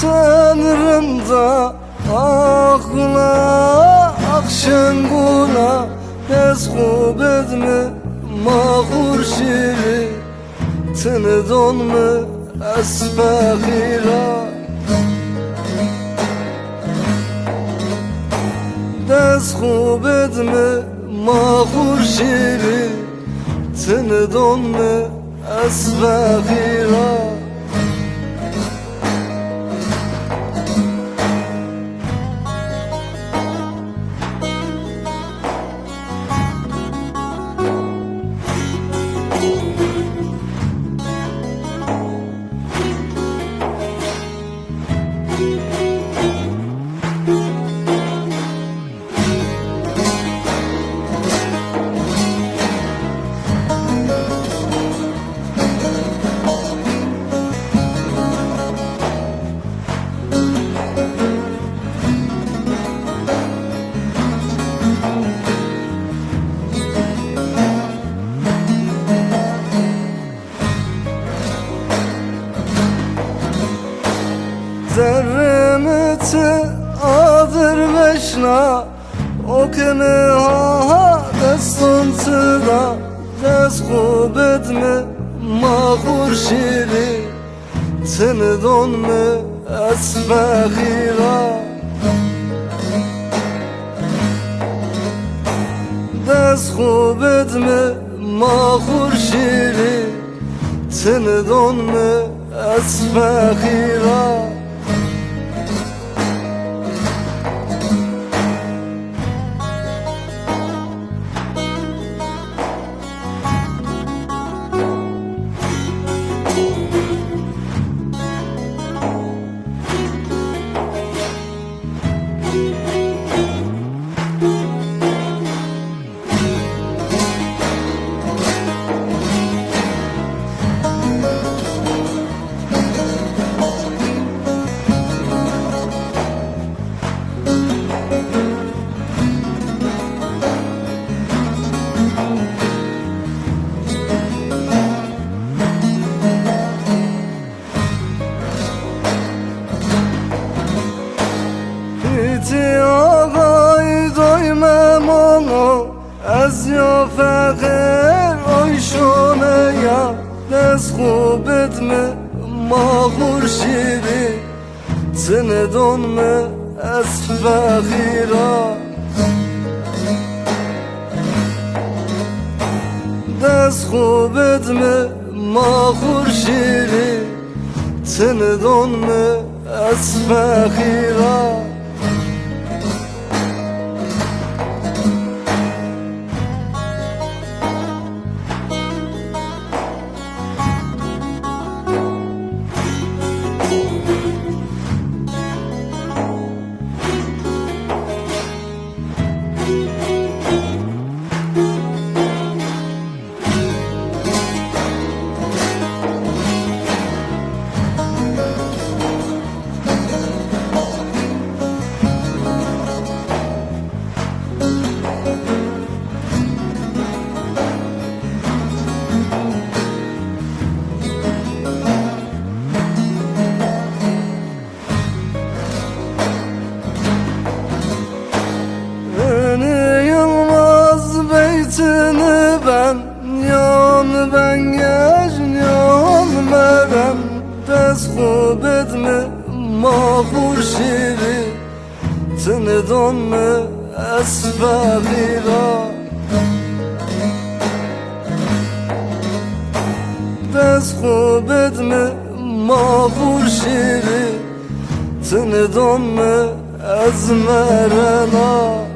Tanrımda akla akşengula Dez kubedmi mağur şiri Tınıdon mu esbağira Dez kubedmi mağur şiri Tınıdon mu esbağira Zerremeti adır veşna O kemi ha destun tıda Dez kubedmi mağur şiri Tınıdon mu esbağira Dez kubedmi mağur şiri Tınıdon mu esbağira Ti ağay doymam onu Ez ya fəxir oy şoneya Dez kubedmi mağur şiri Tınıdon mu esbağira Dez kubedmi mağur şiri Tınıdon mu esbağira Beytini ben yan ben yan merem Dez kubedmi mağur şiri Tınıdon mu esbağira Dez kubedmi mağur şiri Tınıdon mu ezmerena